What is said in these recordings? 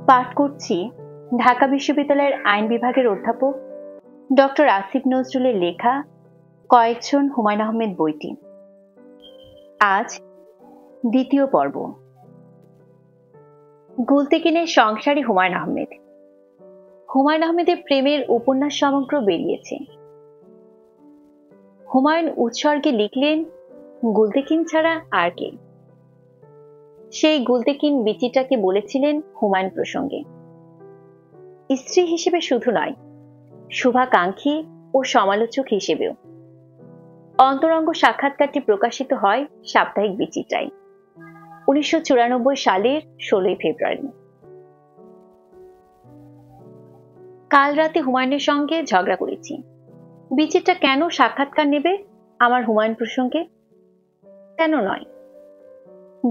পাঠ করছি ঢাকা বিশ্ববিদ্যালয়ের আইন বিভাগের অধ্যাপক ডক্টর আসিফ নজরুলের লেখা কয়েকজন হুমায়ূন আহমেদ বইটি। আজ দ্বিতীয় পর্ব। গুলতেকিনের সংসারী হুমায়ূন আহমেদ। হুমায়ূন আহমেদের প্রেমের উপন্যাস সমগ্র বেরিয়েছে। হুমায়ূন উৎসর্গে লিখলেন গুলতেকিন ছাড়া আর কে। সেই গুলতেকিন বিচিত্রাকে বলেছিলেন হুমায়ূন প্রসঙ্গে, স্ত্রী হিসেবে শুধু নয়, শুভাকাঙ্ক্ষী ও সমালোচক হিসেবেও। অন্তরঙ্গ সাক্ষাৎকারটি প্রকাশিত হয় সাপ্তাহিক বিচিত্রায় 1994 সালের 16 ফেব্রুয়ারি। কাল রাতে হুমায়ূনের সঙ্গে ঝগড়া করেছি। বিচিত্রা কেন সাক্ষাৎকার নেবে আমার হুমায়ূন প্রসঙ্গে? কেন নয়,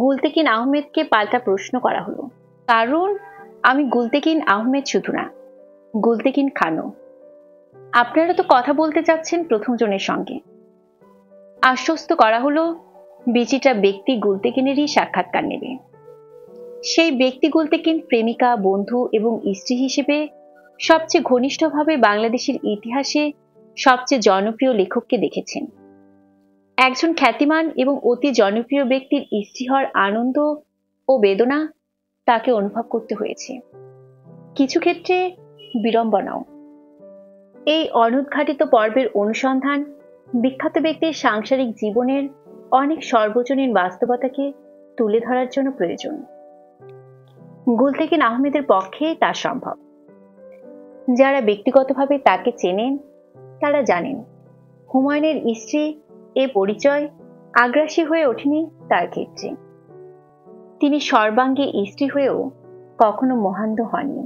গুলতেকিন আহমেদকে পাল্টা প্রশ্ন করা হলো। কারণ আমি গুলতেকিন আহমেদ শুধু না, গুলতেকিন খানও। আপনারা তো কথা বলতে চাচ্ছেন প্রথম জনের সঙ্গে। আশ্বস্ত করা হলো বিচিত্রা ব্যক্তি গুলতেকিনেরই সাক্ষাৎকার নেবে। সেই ব্যক্তি গুলতেকিন প্রেমিকা, বন্ধু এবং স্ত্রী হিসেবে সবচেয়ে ঘনিষ্ঠভাবে বাংলাদেশের ইতিহাসে সবচেয়ে জনপ্রিয় লেখককে দেখেছেন। একজন খ্যাতিমান এবং অতি জনপ্রিয় ব্যক্তির স্ত্রী হওয়ার আনন্দ ও বেদনা তাকে অনুভব করতে হয়েছে, কিছু ক্ষেত্রে বিড়ম্বনাও। এই অনুদ্ঘাটিত পর্বের অনুসন্ধান বিখ্যাত ব্যক্তির সাংসারিক জীবনের অনেক সর্বজনীন বাস্তবতাকে তুলে ধরার জন্য প্রয়োজন। গুলতেকিন আহমেদের পক্ষে তা সম্ভব। যারা ব্যক্তিগতভাবে তাকে চেনেন তারা জানেন হুমায়ূনের স্ত্রী এ পরিচয় আগ্রাসী হয়ে ওঠেনি তার ক্ষেত্রে। তিনি সর্বাঙ্গে স্ত্রী হয়েও কখনো মহান্ধ হননি,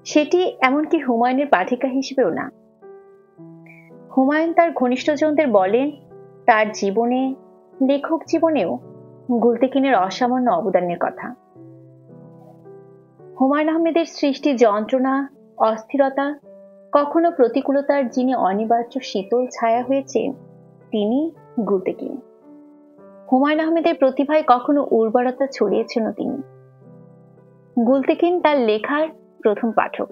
সেটি এমনকি হুমায়ূনের পাঠিকা হিসেবেও না। হুমায়ূন তার ঘনিষ্ঠজনদের বলেন তার জীবনে, লেখক জীবনেও গুলতেকিনের অসামান্য অবদানের কথা। হুমায়ূন আহমেদের সৃষ্টি যন্ত্রণা, অস্থিরতা, কখনো প্রতিকূলতার যিনি অনিবার্য শীতল ছায়া হয়েছেন তিনি গুলতেকিন। হুমায়ূন আহমেদের প্রতিভায় কখনো উর্বরতা ছড়িয়েছেন তিনি। গুলতেকিন তার লেখার প্রথম পাঠক,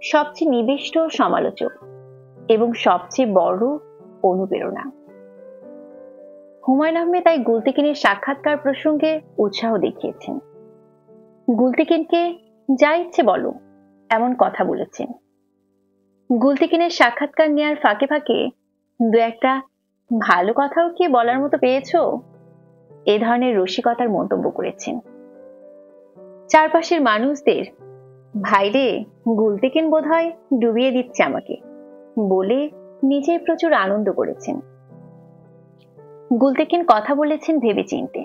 সবচেয়ে নিবিষ্ট সমালোচক এবং সবচেয়ে বড় অনুপ্রেরণা। হুমায়ূন আহমেদ তাই গুলতেকিনের সাক্ষাৎকার প্রসঙ্গে উৎসাহ দেখিয়েছেন। গুলতেকিনকে যা ইচ্ছে বলো এমন কথা বলেছেন। গুলতেকিনের সাক্ষাৎকার নেওয়ার ফাঁকে ফাঁকে দু একটা ভালো কথাও কি বলার মতো পেয়েছো, এ ধরনের রসিকতার মন্তব্য করেছেন। চারপাশের মানুষদের ভাইরে গুলতেকিন বোধহয় ডুবিয়ে দিচ্ছে আমাকে বলে নিজে প্রচুর আনন্দ করেছেন। গুলতেকিন কথা বলেছেন ভেবেচিন্তে,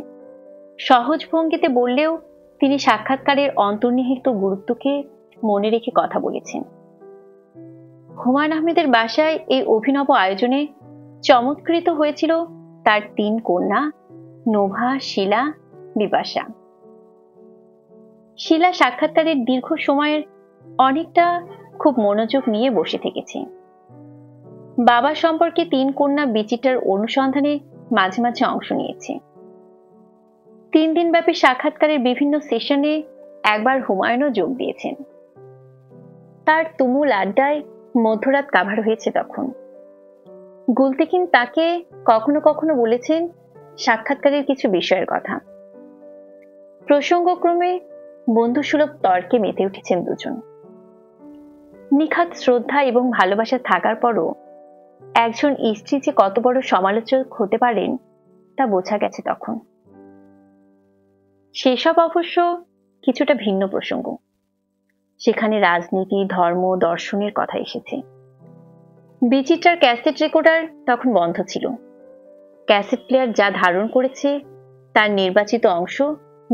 সহজ ভঙ্গিতে বললেও তিনি সাক্ষাৎকারের অন্তর্নিহিত গুরুত্বকে মনে রেখে কথা বলেছেন। হুমায়ূন আহমেদের বাসায় এই অভিনব আয়োজনে চমৎকৃত হয়েছিল তার 3 কন্যা নোভা, শিলা, বিপাশা। শিলা সাক্ষাৎকারের দীর্ঘ সময়ের অনেকটা খুব মনোযোগ নিয়ে বসে থেকেছে। বাবা সম্পর্কে 3 কন্যা বিচিত্রার অনুসন্ধানে মাঝে মাঝে অংশ নিয়েছে। 3 দিন ব্যাপী সাক্ষাৎকারের বিভিন্ন সেশনে একবার হুমায়ূনও যোগ দিয়েছেন। তার তুমুল আড্ডায় মধ্যরাত কাভার হয়েছে তখন। গুলতেকিন তাকে কখনো কখনো বলেছেন সাক্ষাৎকারের কিছু বিষয়ের কথা। প্রসঙ্গক্রমে বন্ধুসুলভ তর্কে মেতে উঠেছেন দুজন। নিখাত শ্রদ্ধা এবং ভালোবাসা থাকার পরও একজন স্ত্রী যে কত বড় সমালোচক হতে পারেন তা বোঝা গেছে তখন। সেসব অবশ্য কিছুটা ভিন্ন প্রসঙ্গ। সেখানে রাজনীতি, ধর্ম, দর্শনের কথা এসেছে। বিচিত্রার ক্যাসেট রেকর্ডার তখন বন্ধ ছিল। ক্যাসেট প্লেয়ার যা ধারণ করেছে তার নির্বাচিত অংশ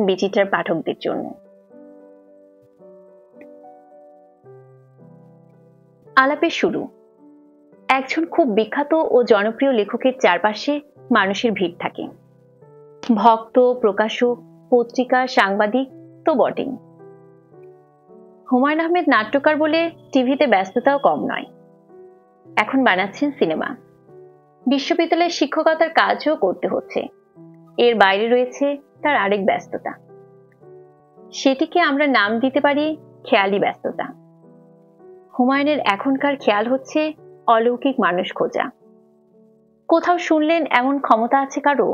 বিচিত্রার পাঠকদের জন্য। আলাপের শুরু। একজন খুব বিখ্যাত ও জনপ্রিয় লেখকের চারপাশে মানুষের ভিড় থাকে। ভক্ত, প্রকাশক, পত্রিকা, সাংবাদিক তো বটেই। হুমায়ূন আহমেদ নাট্যকার বলে টিভিতে ব্যস্ততাও কম নয়। এখন বানাচ্ছেন সিনেমা। বিশ্ববিদ্যালয়ের শিক্ষকতার কাজও করতে হচ্ছে। এর বাইরে রয়েছে তার আরেক ব্যস্ততা। সেটিকে আমরা নাম দিতে পারি খেয়ালি ব্যস্ততা। হুমায়ুনের এখনকার খেয়াল হচ্ছে অলৌকিক মানুষ খোঁজা। কোথাও শুনলেন এমন ক্ষমতা আছে কারো,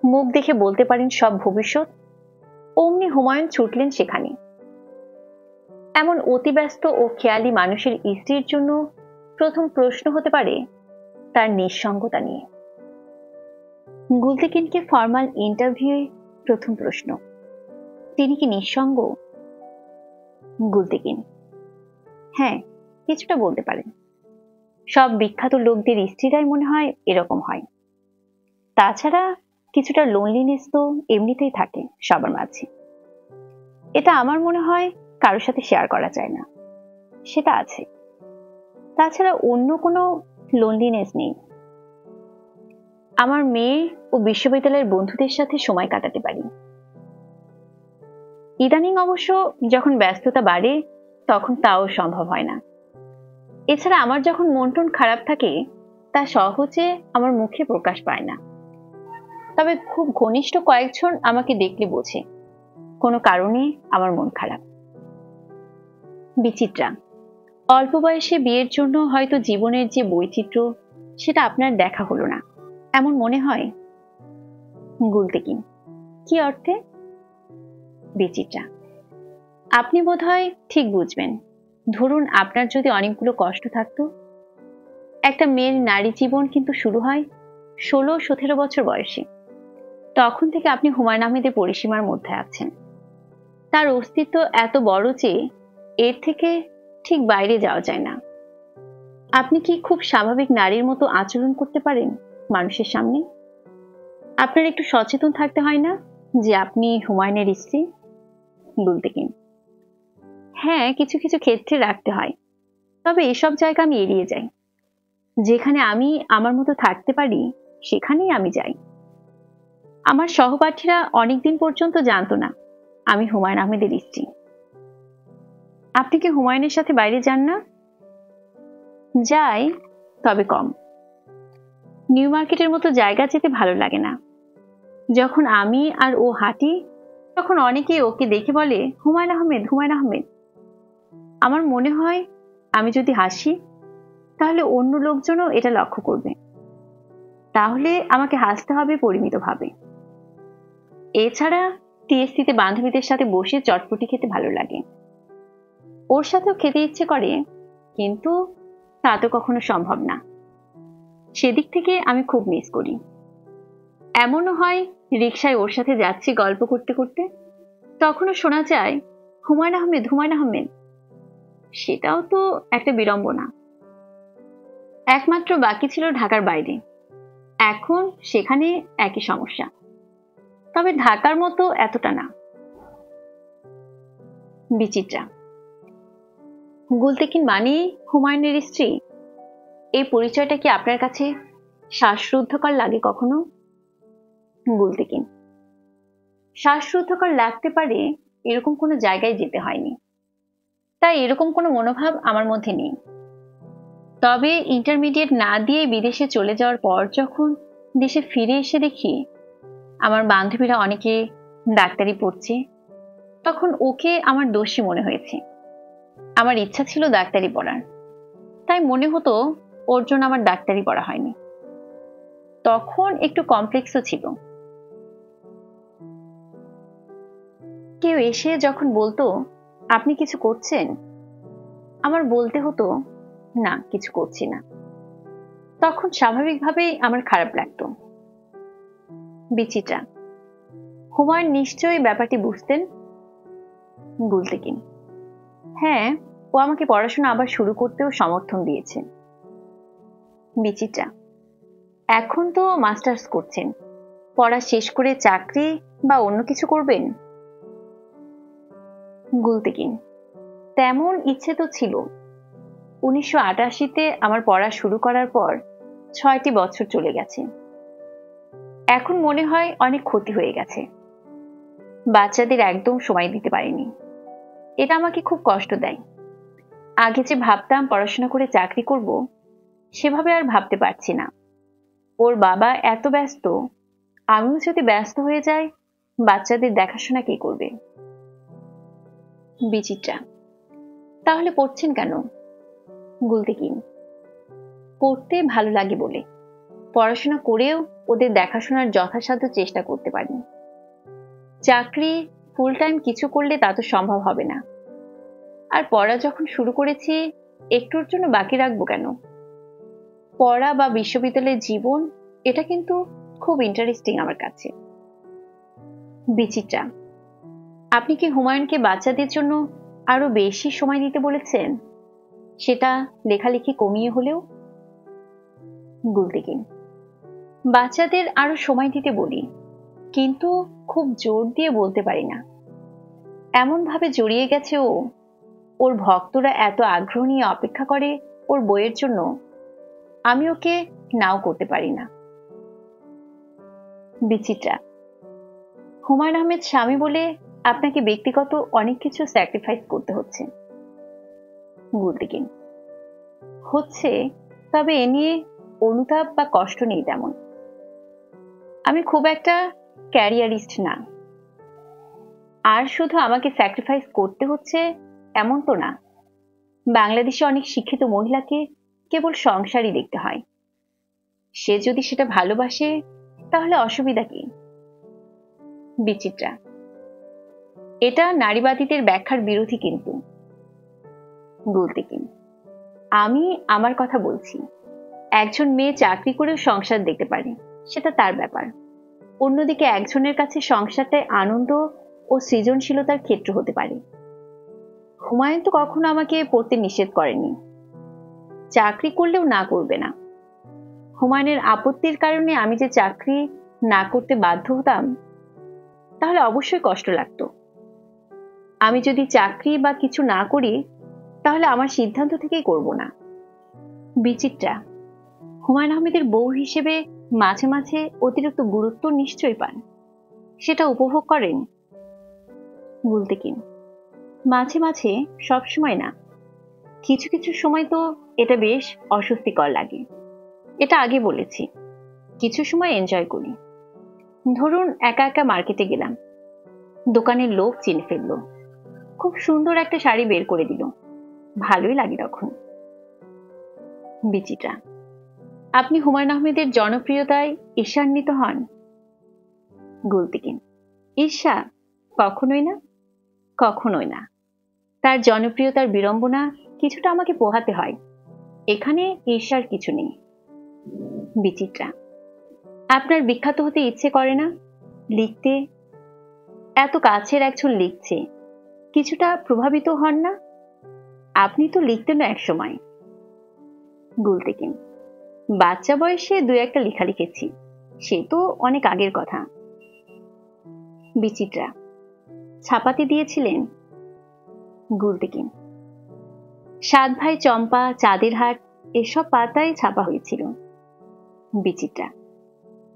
মুখ দেখে বলতে পারেন সব ভবিষ্যৎ, অমনি হুমায়ুন ছুটলেন সেখানে। এমন অতিব্যস্ত ও খেয়ালি মানুষের স্ত্রীর জন্য প্রথম প্রশ্ন হতে পারে তার নিঃসঙ্গতা নিয়ে। গুলতেকিনকে ফরমাল ইন্টারভিউয়ে প্রথম প্রশ্ন, তিনি কি নিঃসঙ্গ? গুলতেকিন: হ্যাঁ, কিছুটা বলতে পারেন। সব বিখ্যাত লোকদের স্ত্রীরাই মনে হয় এরকম হয়। তাছাড়া কিছুটা লোনলিনেস তো এমনিতেই থাকে সবার মাঝে। এটা আমার মনে হয় কারোর সাথে শেয়ার করা যায় না, সেটা আছে। তাছাড়া অন্য কোনো লোনলিনেস নেই। আমার মেয়ে ও বিশ্ববিদ্যালয়ের বন্ধুদের সাথে সময় কাটাতে পারি। ইদানিং অবশ্য যখন ব্যস্ততা বাড়ে তখন তাও সম্ভব হয় না। এছাড়া আমার যখন মন টন খারাপ থাকে তা সহজে আমার মুখে প্রকাশ পায় না। তবে খুব ঘনিষ্ঠ কয়েকজন আমাকে দেখলে বোঝে কোনো কারণে আমার মন খারাপ। বিচিত্রা: অল্প বয়সে বিয়ের জন্য হয়তো জীবনের যে বৈচিত্র্য সেটা আপনার দেখা হলো না, এমন মনে হয়? গুলতেকিন: কি অর্থে? বিচিত্রা: আপনি বোধহয় ঠিক বুঝবেন। ধরুন আপনার যদি অনেকগুলো কষ্ট থাকতো। একটা মেয়ের নারী জীবন কিন্তু শুরু হয় 16-17 বছর বয়সে। তখন থেকে আপনি হুমায়ুন আহমেদের পরিসীমার মধ্যে আছেন। তার অস্তিত্ব এত বড় যে এর থেকে ঠিক বাইরে যাওয়া যায় না। আপনি কি খুব স্বাভাবিক নারীর মতো আচরণ করতে পারেন মানুষের সামনে? আপনার একটু সচেতন থাকতে হয় না যে আপনি হুমায়ুনের স্ত্রী? গুলতেকিন: হ্যাঁ, কিছু কিছু ক্ষেত্রে রাখতে হয়। তবে এসব জায়গা আমি এড়িয়ে যাই। যেখানে আমি আমার মতো থাকতে পারি সেখানেই আমি যাই। আমার সহপাঠীরা অনেকদিন পর্যন্ত জানতো না আমি হুমায়ুন আহমেদের স্ত্রী। আপনি কি হুমায়ুনের সাথে বাইরে যান না? যাই, তবে কম। নিউ মার্কেটের মতো জায়গা যেতে ভালো লাগে না। যখন আমি আর ও হাঁটি তখন অনেকেই ওকে দেখে বলে, হুমায়ুন আহমেদ, হুমায়ুন আহমেদ। আমার মনে হয় আমি যদি হাসি তাহলে অন্য লোকজনও এটা লক্ষ্য করবে। তাহলে আমাকে হাসতে হবে পরিমিতভাবে। এছাড়া টিএসসিতে বান্ধবীদের সাথে বসে চটপটি খেতে ভালো লাগে। ওর সাথেও খেতে ইচ্ছে করে, কিন্তু তা তো কখনো সম্ভব না। সেদিক থেকে আমি খুব মিস করি। এমনও হয় রিকশায় ওর সাথে যাচ্ছি গল্প করতে করতে, তখনও শোনা যায় হুমায়ুন আহমেদ, হুমায়ুন আহমেদ। সেটাও তো একটা বিড়ম্বনা। একমাত্র বাকি ছিল ঢাকার বাইরে। এখন সেখানে একই সমস্যা, তবে ঢাকার মতো এতটা না। বিচিত্রা: গুলতেকিন মানে হুমায়ুনের স্ত্রী, এই পরিচয়টা কি আপনার কাছে শ্বাসরুদ্ধকর লাগে কখনো? গুলতেকিন: শ্বাসরুদ্ধকর লাগতে পারে এরকম কোনো জায়গায় যেতে হয়নি, তাই এরকম কোনো মনোভাব আমার মধ্যে নেই। তবে ইন্টারমিডিয়েট না দিয়ে বিদেশে চলে যাওয়ার পর যখন দেশে ফিরে এসে দেখি আমার বান্ধবীরা অনেকে ডাক্তারি পড়ছে, তখন ওকে আমার দোষী মনে হয়েছে। আমার ইচ্ছা ছিল ডাক্তারি পড়ার, তাই মনে হতো ওর জন্য আমার ডাক্তারি পড়া হয়নি। তখন একটু কমপ্লেক্সও ছিল। কেউ এসে যখন বলতো আপনি কিছু করছেন, আমার বলতে হতো না, কিছু করছি না। তখন স্বাভাবিকভাবেই আমার খারাপ লাগতো। বিচিত্রা: হুমায়ুন নিশ্চয়ই ব্যাপারটি বুঝতেন? গুলতেকিন: হ্যাঁ, ও আমাকে পড়াশোনা আবার শুরু করতেও সমর্থন দিয়েছে। বিচিত্রা: এখন তো মাস্টার্স করছেন, পড়া শেষ করে চাকরি বা অন্য কিছু করবেন? গুলতেকিন: তেমন ইচ্ছে তো ছিল। 1988-তে আমার পড়া শুরু করার পর 6টি বছর চলে গেছে। এখন মনে হয় অনেক ক্ষতি হয়ে গেছে। বাচ্চাদের একদম সময় দিতে পারিনি। এটা আমাকে খুব কষ্ট দেয়। আগে যে ভাবতাম পড়াশোনা করে চাকরি করব, সেভাবে আর ভাবতে পারছি না। ওর বাবা এত ব্যস্ত, আমিও যদি ব্যস্ত হয়ে যাই, বাচ্চাদের দেখাশোনা কে করবে? বিচিত্রা: তাহলে পড়ছেন কেন? গুলতেকিন: পড়তে ভালো লাগে বলে। পড়াশোনা করেও ওদের দেখাশোনার যথাসাধ্য চেষ্টা করতে পারি। চাকরি ফুল টাইম কিছু করলে তা তো সম্ভব হবে না। আর পড়া যখন শুরু করেছি, একটুর জন্য বাকি রাখবো কেন? পড়া বা বিশ্ববিদ্যালয়ের জীবন, এটা কিন্তু খুব ইন্টারেস্টিং আমার কাছে। বিচিত্রা: আপনি কি হুমায়ুনকে বাচ্চাদের জন্য আরো বেশি সময় দিতে বলেছেন, সেটা লেখালেখি কমিয়ে হলেও? গুলতেকিন: বাচ্চাদের আরো সময় দিতে বলি, কিন্তু খুব জোর দিয়ে বলতে পারি না। এমন ভাবে জড়িয়ে গেছে ও, ওর ভক্তরা এত আগ্রহ নিয়ে অপেক্ষা করে ওর বইয়ের জন্য, আমি ওকে নাও করতে পারি না। বিচিত্রা: হুমায়ুন আহমেদ স্বামী বলে আপনাকে ব্যক্তিগত অনেক কিছু স্যাক্রিফাইস করতে হচ্ছে। গুলতেকিন: হচ্ছে, তবে এ নিয়ে অনুতাপ বা কষ্ট নেই তেমন। আমি খুব একটা ক্যারিয়ারিস্ট না। আর শুধু আমাকে স্যাক্রিফাইস করতে হচ্ছে এমন তো না। বাংলাদেশে অনেক শিক্ষিত মহিলাকে কেবল সংসারই দেখতে হয়। সে যদি সেটা ভালোবাসে, তাহলে অসুবিধা কি? বিচিত্রা: এটা নারীবাদীদের ব্যাখ্যার বিরোধী কিন্তু। গুলতেকিন: আমি আমার কথা বলছি। একজন মেয়ে চাকরি করেও সংসার দেখতে পারে, সেটা তার ব্যাপার। অন্যদিকে একজনের কাছে সংসারটাই আনন্দ ও সৃজনশীলতার ক্ষেত্র হতে পারে। হুমায়ুন তো কখনো আমাকে পড়তে নিষেধ করেনি, চাকরি করলেও না করবে না। হুমায়ুনের আপত্তির কারণে আমি যে চাকরি না করতে বাধ্য হতাম, তাহলে অবশ্যই কষ্ট লাগতো। আমি যদি চাকরি বা কিছু না করি, তাহলে আমার সিদ্ধান্ত থেকেই করব না। বিচিত্রা: হুমায়ুন আহমেদের বউ হিসেবে মাঝে মাঝে অতিরিক্ত গুরুত্ব নিশ্চয়ই পান, সেটা উপভোগ করেন। গুলতেকিন: মাঝে মাঝে, সব সময় না। কিছু কিছু সময় তো এটা বেশ অস্বস্তিকর লাগে। এটা আগে বলেছি। কিছু সময় এনজয় করি। ধরুন একা একা মার্কেটে গেলাম, দোকানের লোক চিনে ফেললো, খুব সুন্দর একটা শাড়ি বের করে দিল, ভালোই লাগে তখন। বিচিত্রা: আপনি হুমায়ুন আহমেদের জনপ্রিয়তায় ঈর্ষান্বিত হন? গুলতেকিন: ঈর্ষা? কখনোই না, কখনোই না। তার জনপ্রিয়তার বিড়ম্বনা কিছুটা আমাকে পোহাতে হয়, এখানে ঈর্ষার কিছু নেই। বিচিত্রা: আপনার বিখ্যাত হতে ইচ্ছে করে না? লিখতে, এত কাছের একজন লিখছে, কিছুটা প্রভাবিত হন না? আপনি তো লিখতেন এক সময়। গুলতেকিন: বাচ্চা বয়সে দু একটা লেখা লিখেছি, সে তো অনেক আগের কথা। বিচিত্রা: ছাপাতে দিয়েছিলেন? গুলতেকিন: সাত ভাই চম্পা, চাঁদের হাট, এসব পাতায় ছাপা হয়েছিল। বিচিত্রা: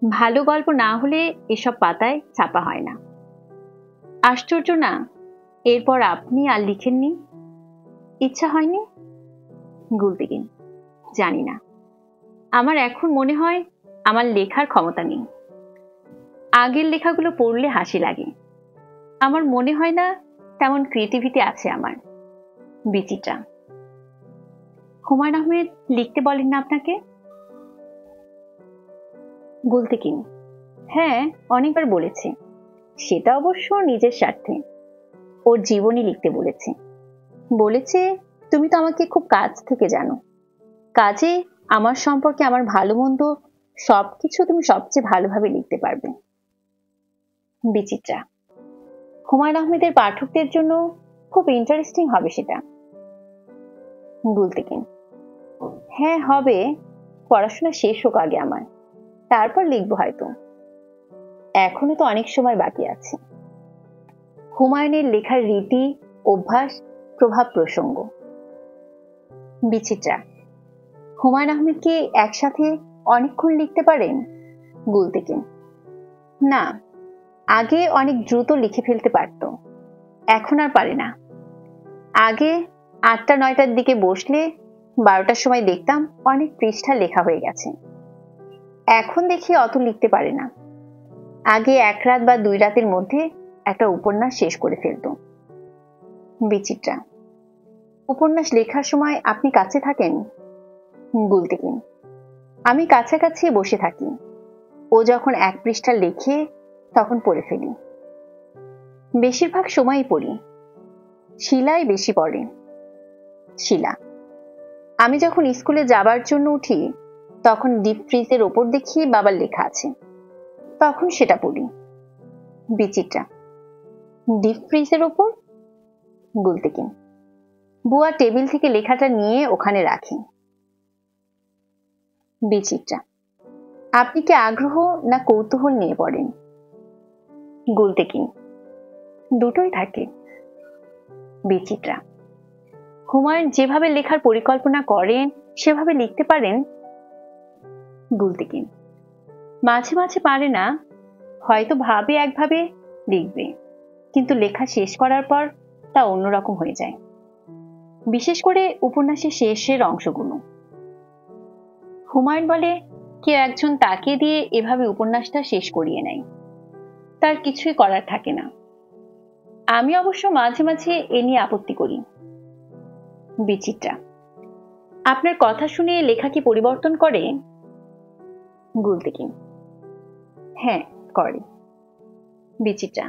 ভালো গল্প না হলে এসব পাতায় ছাপা হয় না। আশ্চর্য না, এরপর আপনি আর লিখেননি? ইচ্ছা হয়নি? গুলতেকিন: জানি না, আমার এখন মনে হয় আমার লেখার ক্ষমতা নেই। আগের লেখাগুলো পড়লে হাসি লাগে। আমার মনে হয় না তেমন ক্রিয়েটিভিটি আছে আমার। বিচিত্রা: হুমায়ুন আহমেদ লিখতে বলেন না আপনাকে? গুলতেকিন: হ্যাঁ, অনেকবার বলেছে। সেটা অবশ্য নিজের স্বার্থে। ওর জীবনী লিখতে বলেছে। বলেছে, তুমি তো আমাকে খুব কাছ থেকে জানো, কাজে আমার সম্পর্কে আমার ভালো মন্দ সবকিছু তুমি সবচেয়ে ভালোভাবে লিখতে পারবে। বিচিত্রা: হুমায়ুন আহমেদের পাঠকদের জন্য খুব ইন্টারেস্টিং হবে সেটা। গুলতেকিন: হ্যাঁ হবে, পড়াশোনা শেষ হোক আগে আমার, তারপর লিখবো হয়তো। এখনো তো অনেক সময় বাকি আছে। হুমায়ুনের লেখার রীতি, অভ্যাস, প্রভাব প্রসঙ্গ। বিচিত্রা: হুমায়ুন আহমেদ কি একসাথে অনেকক্ষণ লিখতে পারেন? গুলতেকিন: না, আগে অনেক দ্রুত লিখে ফেলতে পারত, এখন আর পারে না। আগে 8টা-9টার দিকে বসলে 12টার সময় দেখতাম অনেক পৃষ্ঠা লেখা হয়ে গেছে। এখন দেখি অত লিখতে পারে না। আগে 1 রাত বা 2 রাতের মধ্যে একটা উপন্যাস শেষ করে ফেলত। বিচিত্রা: উপন্যাস লেখার সময় আপনি কাছে থাকেন? গুলতেকিন: আমি কাছাকাছি বসে থাকি। ও যখন 1 পৃষ্ঠা লেখে তখন পড়ে ফেলি। বেশিরভাগ সময়ই পড়ি। শিলাই বেশি পড়ে। শিলা: আমি যখন স্কুলে যাবার জন্য উঠি তখন ডিপ ফ্রিজের ওপর দেখি বাবার লেখা আছে, তখন সেটা পড়ি। বিচিত্রা: ডিপ ফ্রিজের ওপর? গুলতেকিন: বুয়া টেবিল থেকে লেখাটা নিয়ে ওখানে রাখি। বিচিত্রা: আপনি কি আগ্রহ না কৌতূহল নিয়ে পড়েন? গুলতেকিন: দুটোই থাকে। বিচিত্রা: হুমায়ুন যেভাবে লেখার পরিকল্পনা করেন সেভাবে লিখতে পারেন? গুলতেকিন: মাঝে মাঝে পারে না, হয়তো ভাবে একভাবে লিখবে, কিন্তু লেখা শেষ করার পর তা অন্যরকম হয়ে যায়, বিশেষ করে উপন্যাসের শেষের অংশগুলো। হুমায়ুন বলে কেউ একজন তাকে দিয়ে এভাবে উপন্যাসটা শেষ করিয়ে নেয়, তার কিছুই করার থাকে না। আমি অবশ্য মাঝে মাঝে এ নিয়ে আপত্তি করি। বিচিত্রা: আপনার কথা শুনে লেখা কি পরিবর্তন করে? গুলতেকিন: হ্যাঁ, করে। বিচিত্রা: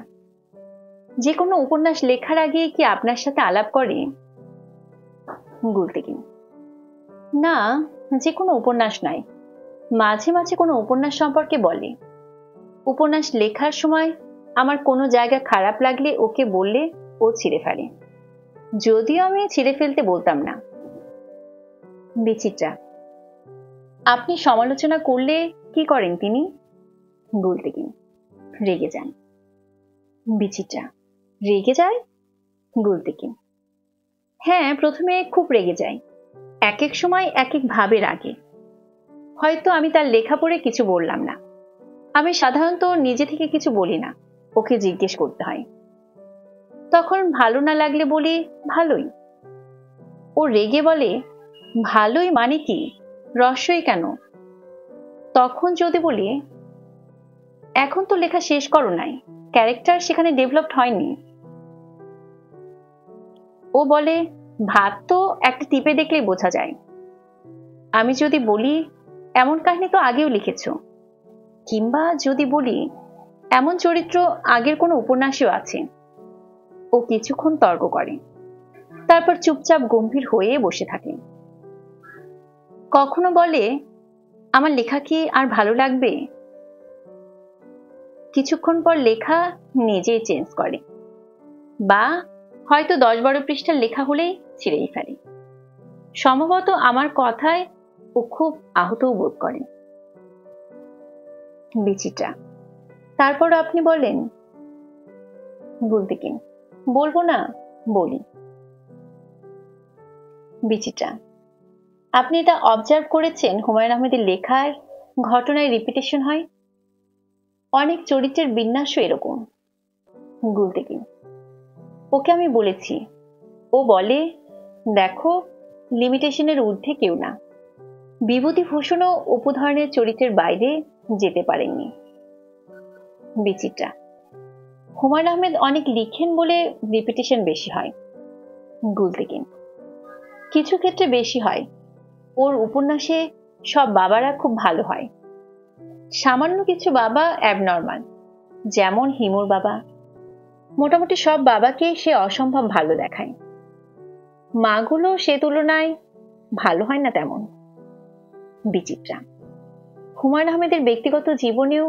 যে কোনো উপন্যাস লেখার আগে কি আপনার সাথে আলাপ করে? গুলতেকিন: না, যে কোনো উপন্যাস নয়, মাঝে মাঝে কোনো উপন্যাস সম্পর্কে বলে। উপন্যাস লেখার সময় আমার কোনো জায়গা খারাপ লাগলে ওকে বললে ও ছিঁড়ে ফেলে, যদিও আমি ছিঁড়ে ফেলতে বলতাম না। বিচিত্রা: আপনি সমালোচনা করলে কি করেন তিনি? গুলতেকিন: রেগে যান। বিচিত্রা: রেগে যায়? গুলতেকিন: হ্যাঁ, প্রথমে খুব রেগে যায়, এক এক সময় এক এক ভাবে রাগে। হয়তো আমি তার লেখা পড়ে কিছু বললাম না। আমি সাধারণত নিজে থেকে কিছু বলি না, ওকে জিজ্ঞেস করতে হয়। তখন ভালো না লাগলে বলি ভালোই। ও রেগে বলে ভালোই মানে কি, রহস্যই কেন? তখন যদি বলি এখন তো লেখা শেষ করো নাই, ক্যারেক্টার সেখানে ডেভেলপড হয়নি। ও বলে ভাত তো একটা টিপে দেখলেই বোঝা যায়। আমি যদি বলি এমন কাহিনী তো আগেও লিখেছ, কিংবা যদি বলি এমন চরিত্র আগের কোনো উপন্যাসেও আছে, ও কিছুক্ষণ তর্ক করে, তারপর চুপচাপ গম্ভীর হয়ে বসে থাকে। কখনো বলে আমার লেখা কি আর ভালো লাগবে? কিছুক্ষণ পর লেখা নিজেই চেঞ্জ করে, বা হয়তো 10-12 পৃষ্ঠার লেখা হলেই ছিঁড়েই ফেলে। সম্ভবত আমার কথায় ও খুব আহতও বোধ করে। বিচিত্রা: তারপর আপনি বলেন? গুলতেকিন: বলবো না, বলি। বিচিত্রা: আপনি এটা অবজার্ভ করেছেন হুমায়ুন আহমেদের লেখায় ঘটনায় রিপিটেশন হয়? অনেক চরিত্রের বিন্যাসও এরকম। গুলতেকিন: ওকে আমি বলেছি, ও বলে দেখো, লিমিটেশনের ঊর্ধ্বে কেউ না। বিভূতিভূষণও অপু ধরনের চরিত্রের বাইরে যেতে পারেননি। বিচিত্রা: হুমায়ুন আহমেদ অনেক লিখেন বলে রিপিটেশন বেশি হয়। গুলতেকিন: কিছু ক্ষেত্রে বেশি হয়। ওর উপন্যাসে সব বাবারা খুব ভালো হয়, সামান্য কিছু বাবা অ্যাবনর্মাল, যেমন হিমুর বাবা। মোটামুটি সব বাবাকে সে অসম্ভব ভালো দেখায়। মাগুলো সে তুলনায় ভালো হয় না তেমন। বিচিত্রা: হুমায়ুন আহমেদের ব্যক্তিগত জীবনেও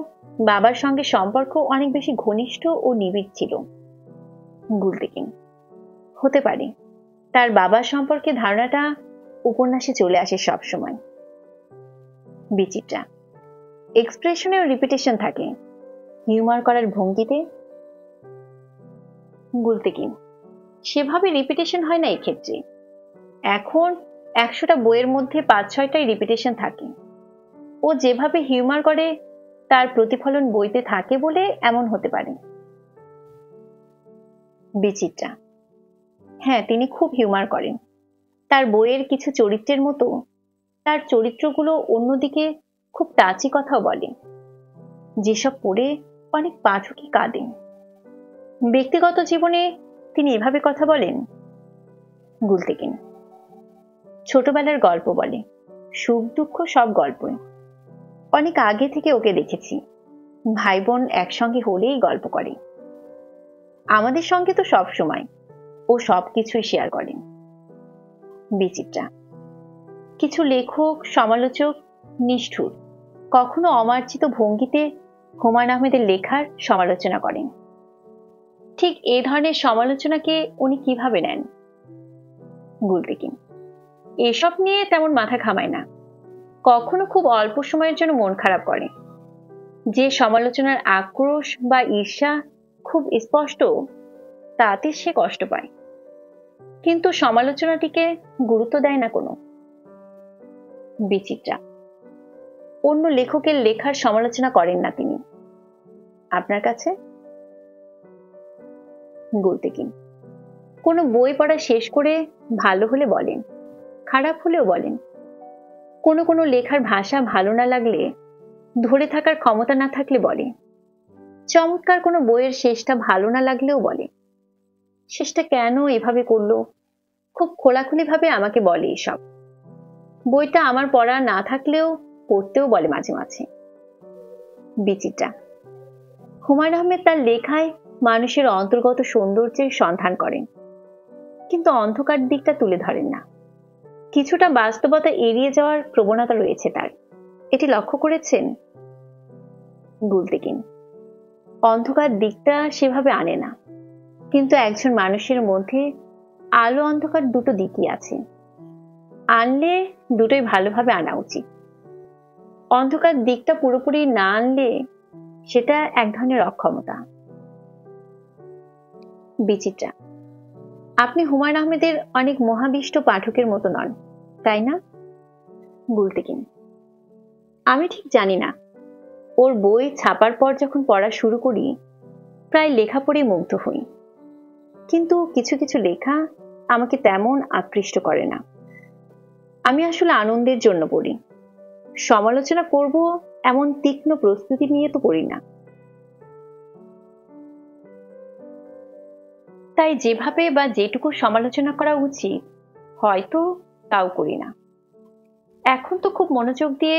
বাবার সঙ্গে সম্পর্ক অনেক বেশি ঘনিষ্ঠ ও নিবিড় ছিল। গুলতেকিন: হতে পারে, তার বাবার সম্পর্কে ধারণাটা উপন্যাসে চলে আসে সব সময়। বিচিত্রা: এক্সপ্রেশনেও রিপিটেশন থাকে, হিউমার করার ভঙ্গিতে। গুলতেকিন: সেভাবে রিপিটেশন হয় না এক্ষেত্রে। এখন 100টা বইয়ের মধ্যে 5-6টাই রিপিটেশন থাকে। ও যেভাবে হিউমার করে তার প্রতিফলন বইতে থাকে বলে এমন হতে পারে। বিচিত্রা: হ্যাঁ, তিনি খুব হিউমার করেন। তার বইয়ের কিছু চরিত্রের মতো তার চরিত্রগুলো অন্যদিকে খুব টাচি কথাও বলে, যেসব পড়ে অনেক পাঠকই কাঁদেন। ব্যক্তিগত জীবনে তিনি এভাবে কথা বলেন, গুলতেকিন। ছোটবেলার গল্প বলে, সুখ দুঃখ সব গল্পই। অনেক আগে থেকে ওকে দেখেছি, ভাই বোন একসঙ্গে হলেই গল্প করে। আমাদের সঙ্গে তো সব সময় ও সবকিছুই শেয়ার করে। বিচিত্রা। কিছু লেখক সমালোচক নিষ্ঠুর, কখনো অমার্জিত ভঙ্গিতে হুমায়ুন আহমেদের লেখার সমালোচনা করেন। ঠিক এ ধরনের সমালোচনাকে উনি কিভাবে নেন? গুলতেকিন। এসব নিয়ে তেমন মাথা ঘামায় না, কখনো খুব অল্প সময়ের জন্য মন খারাপ করে। যে সমালোচনার আক্রোশ বা ঈর্ষা খুব স্পষ্ট, তাতে সে কষ্ট পায়, কিন্তু সমালোচনাটিকে গুরুত্ব দেয় না কোনো। বিচিত্রা। অন্য লেখকের লেখার সমালোচনা করেন না তিনি, আপনার কাছে? গুলতেকিন। কোনো বই পড়া শেষ করে ভালো হলে বলেন, খারাপ হলেও বলেন। কোনো কোনো লেখার ভাষা ভালো না লাগলে, ধরে থাকার ক্ষমতা না থাকলে বলে। চমৎকার কোনো বইয়ের শেষটা ভালো না লাগলেও বলে, শেষটা কেন এভাবে করলো। খুব খোলাখুলি ভাবে আমাকে বলে এসব। বইটা আমার পড়া না থাকলেও পড়তেও বলে মাঝে মাঝে। বিচিত্রা। হুমায়ুন আহমেদ তার লেখায় মানুষের অন্তর্গত সৌন্দর্যের সন্ধান করেন, কিন্তু অন্ধকার দিকটা তুলে ধরেন না। কিছুটা বাস্তবতা এড়িয়ে যাওয়ার প্রবণতা রয়েছে তার, এটি লক্ষ্য করেছেন? গুলতেকিন। অন্ধকার দিকটা সেভাবে আনে না, কিন্তু একজন মানুষের মধ্যে আলো অন্ধকার দুটো দিকই আছে, আনলে দুটোই ভালোভাবে আনা উচিত। অন্ধকার দিকটা পুরোপুরি না আনলে সেটা এক ধরনের অক্ষমতা। বিচিত্রা। আপনি হুমায়ুন আহমেদের অনেক মহাবিষ্ট পাঠকের মতো নন, তাই না? গুলতেকিন। আমি ঠিক জানি না, ওর বই ছাপার পর যখন পড়া শুরু করি প্রায় লেখা পড়ে মুগ্ধ হই, কিন্তু কিছু কিছু লেখা আমাকে তেমন আকৃষ্ট করে না। আমি আসলে আনন্দের জন্য পড়ি, সমালোচনা করব এমন তীক্ষ্ণ প্রস্তুতি নিয়ে তো পড়ি না। তাই যেভাবে বা যেটুকু সমালোচনা করা উচিত হয়তো তাও করি না। এখন তো খুব মনোযোগ দিয়ে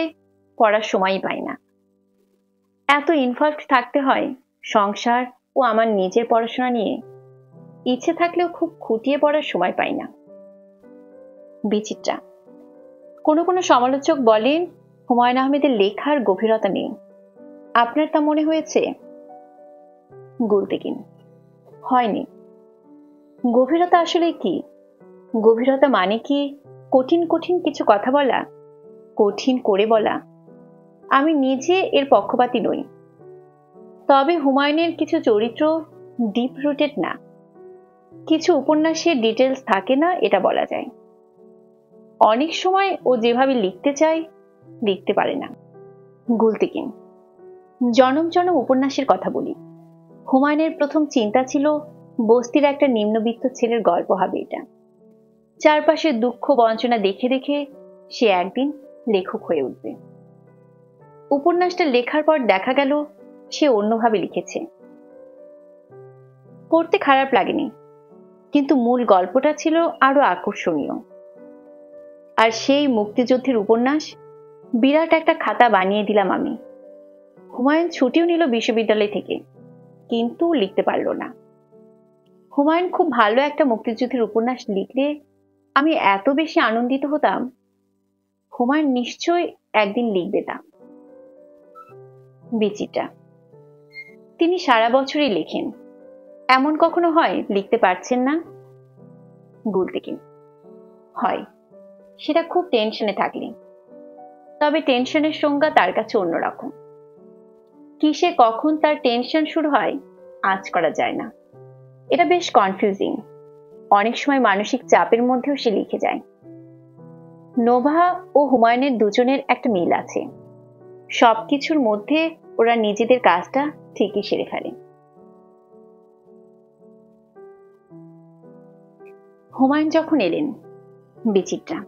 পড়ার সময়ই পাই না, এত ইনভলভড থাকতে হয় সংসার ও আমার নিজের পড়াশোনা নিয়ে। ইচ্ছে থাকলেও খুব খুঁটিয়ে পড়ার সময় পাই না। বিচিত্রা। কোনো কোনো সমালোচক বলেন হুমায়ুন আহমেদের লেখার গভীরতা নেই, আপনার তা মনে হয়েছে? গুলতেকিন। হয়নি। গভীরতা আসলে কি? গভীরতা মানে কি কঠিন কঠিন কিছু কথা বলা, কঠিন করে বলা? আমি নিজে এর পক্ষপাতী নই, তবে হুমায়ুনের কিছু চরিত্র ডিপ রুটেড না, কিছু উপন্যাসের ডিটেলস থাকে না, এটা বলা যায়। অনেক সময় ও যেভাবে লিখতে চায় লিখতে পারে না। গুলতেকিন। জনম জনম উপন্যাসের কথা বলি। হুমায়ুনের প্রথম চিন্তা ছিল বস্তির একটা নিম্নবিত্ত ছেলের গল্প হবে এটা। চারপাশে দুঃখ বঞ্চনা দেখে দেখে সে একদিন লেখক হয়ে উঠবে। উপন্যাসটা লেখার পর দেখা গেল সে অন্যভাবে লিখেছে। পড়তে খারাপ লাগেনি, কিন্তু মূল গল্পটা ছিল আরো আকর্ষণীয়। আর সেই মুক্তিযুদ্ধের উপন্যাস বিরাট একটা খাতা বানিয়ে দিলাম আমি। হুমায়ুন ছুটিও নিল বিশ্ববিদ্যালয় থেকে, কিন্তু লিখতে পারল না। হুমায়ুন খুব ভালো একটা মুক্তিযুদ্ধের উপন্যাস লিখলে আমি এত বেশি আনন্দিত হতাম, হুমায়ুন নিশ্চয় একদিন লিখবে তা। বিচিত্রা। তিনি সারা বছরই লেখেন, এমন কখনো হয় লিখতে পারছেন না? গুলতেকিন। হয়, সেটা খুব টেনশনে থাকলে। তবে টেনশনের সংজ্ঞা তার কাছে অন্যরকম। কিসে কখন তার টেনশন শুরু হয় আঁচ করা যায় না, এটা বেশ কনফিউজিং। অনেক সময় মানসিক চাপের মধ্যেও সে লিখে যায়। নোভা ও হুমায়ুনের দুজনের একটা মিল আছে, সবকিছুর মধ্যে ওরা নিজেদের কাজটা ঠিকই সেরে ফেলে। হুমায়ুন যখন এলেন। বিচিত্রা।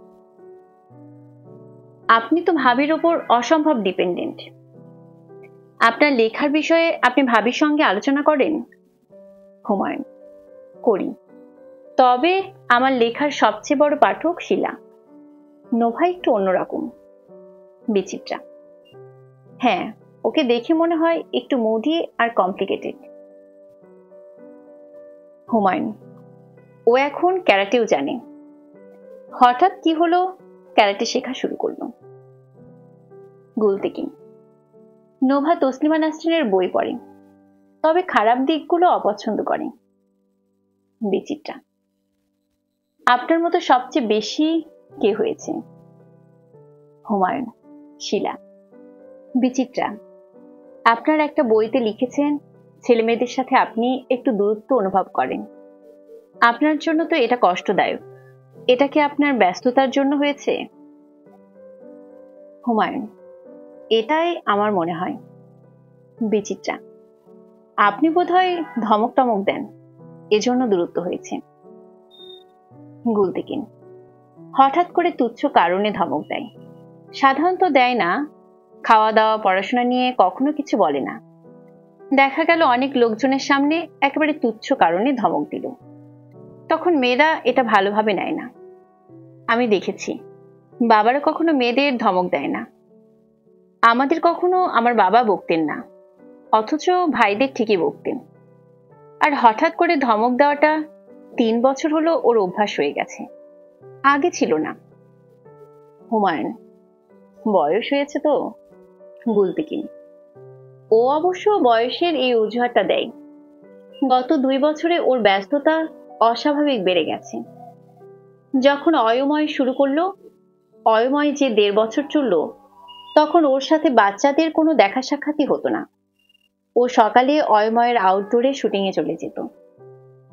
আপনি তো ভাবির ওপর অসম্ভব ডিপেন্ডেন্ট। আপনার লেখার বিষয়ে আপনি ভাবির সঙ্গে আলোচনা করেন? হুমায়ুন। করি। তবে আমার লেখার সবচেয়ে বড় পাঠক শিলা। নোভা একটু অন্যরকম। বিচিত্রা: হ্যাঁ, ওকে দেখে মনে হয় একটু মুডি আর কমপ্লিকেটেড। হুমায়ুন: ও এখন ক্যারাটেও জানে। হঠাৎ কি হলো ক্যারাটে শেখা শুরু করলো? গুলতেকিন: নোভা তসলিমা নাসরিনের বই পড়ে, তবে খারাপ দিকগুলো অপছন্দ করে। বিচিত্রা: আপনার মতো সবচেয়ে বেশি কে হয়েছে? হুমায়ুন: শিলা। বিচিত্রা: আপনার একটা বইতে লিখেছেন ছেলেমেয়েদের সাথে আপনি একটু দূরত্ব অনুভব করেন। আপনার জন্য তো এটা কষ্টদায়ক। এটা কি আপনার ব্যস্ততার জন্য হয়েছে? হুমায়ুন: এটাই আমার মনে হয়। বিচিত্রা: আপনি বোধহয় ধমক টমক দেন, এজন্য দূরত্ব হয়েছে। গুলতেকিন: হঠাৎ করে তুচ্ছ কারণে ধমক দেয়। সাধারণত দেয় না, খাওয়া দাওয়া পড়াশোনা নিয়ে কখনো কিছু বলে না। দেখা গেল অনেক লোকজনের সামনে একেবারে তুচ্ছ কারণে ধমক দিল। তখন মেয়েরা এটা ভালোভাবে নেয় না। আমি দেখেছি বাবারা কখনো মেয়েদের ধমক দেয় না। আমাদের কখনো আমার বাবা বকতেন না, অথচ ভাইদের ঠিকই বকতেন। আর হঠাৎ করে ধমক দেওয়াটা 3 বছর হলো ওর অভ্যাস হয়ে গেছে, আগে ছিল না। হুমায়ুন: বয়স হয়েছে তো। গুলতেকিন: ও অবশ্য বয়সের এই অজুহাতটা দেয়। গত 2 বছরে ওর ব্যস্ততা অস্বাভাবিক বেড়ে গেছে। যখন অয়ময় শুরু করলো, অয়ময় যে 1.5 বছর চললো, তখন ওর সাথে বাচ্চাদের কোনো দেখা সাক্ষাৎই হতো না। ও সকালে অয়ময়ের আউটডোরে শুটিংয়ে চলে যেত।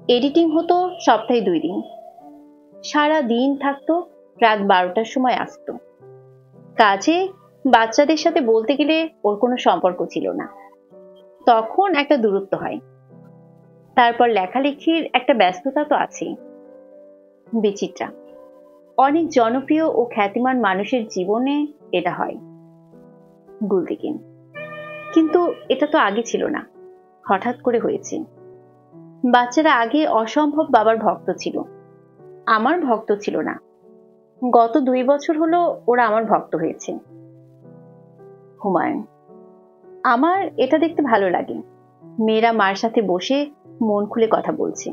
এডিটিং হতো সপ্তাহে 2 দিন। সারা দিন থাকতো, রাত 12টার সময় আসতো। কাজে বাচ্চাদের সাথে বলতে গেলে ওর কোনো সম্পর্ক ছিল না। তখন একটা দূরত্ব হয়। তারপর লেখালেখির একটা ব্যস্ততা তো আছেই। বিচিত্রা: অনেক জনপ্রিয় ও খ্যাতিমান মানুষের জীবনে এটা হয়। গুলতেকিন: কিন্তু এটা তো আগে ছিল না, হঠাৎ করে হয়েছে। বাচ্চারা আগে অসম্ভব বাবার ভক্ত ছিল, আমার ভক্ত ছিল না। গত 2 বছর হলো ওরা আমার ভক্ত হয়েছে। হুমায়ুন: আমার এটা দেখতে ভালো লাগে, মেয়েরা মার সাথে বসে মন খুলে কথা বলছে।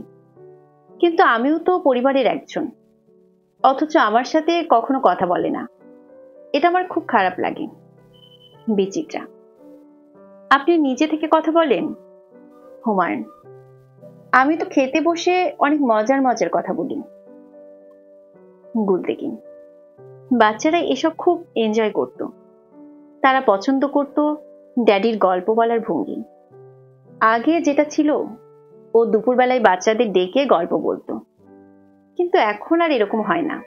কিন্তু আমিও তো পরিবারের একজন, অথচ আমার সাথে কখনো কথা বলে না। এটা আমার খুব খারাপ লাগে। বিচিত্রা: আপনি নিজে থেকে কথা বলেন? হুমায়ুন: আমি তো খেতে বসে অনেক মজার মজার কথা বলি। গুলতেকিন: বাচ্চারা এসব খুব এনজয় করত। তারা পছন্দ করত ড্যাডির গল্প বলার ভঙ্গি। আগে যেটা ছিল, ও দুপুরবেলায় বাচ্চাদের ডেকে গল্প বলতো, কিন্তু এখন আর এরকম হয় না।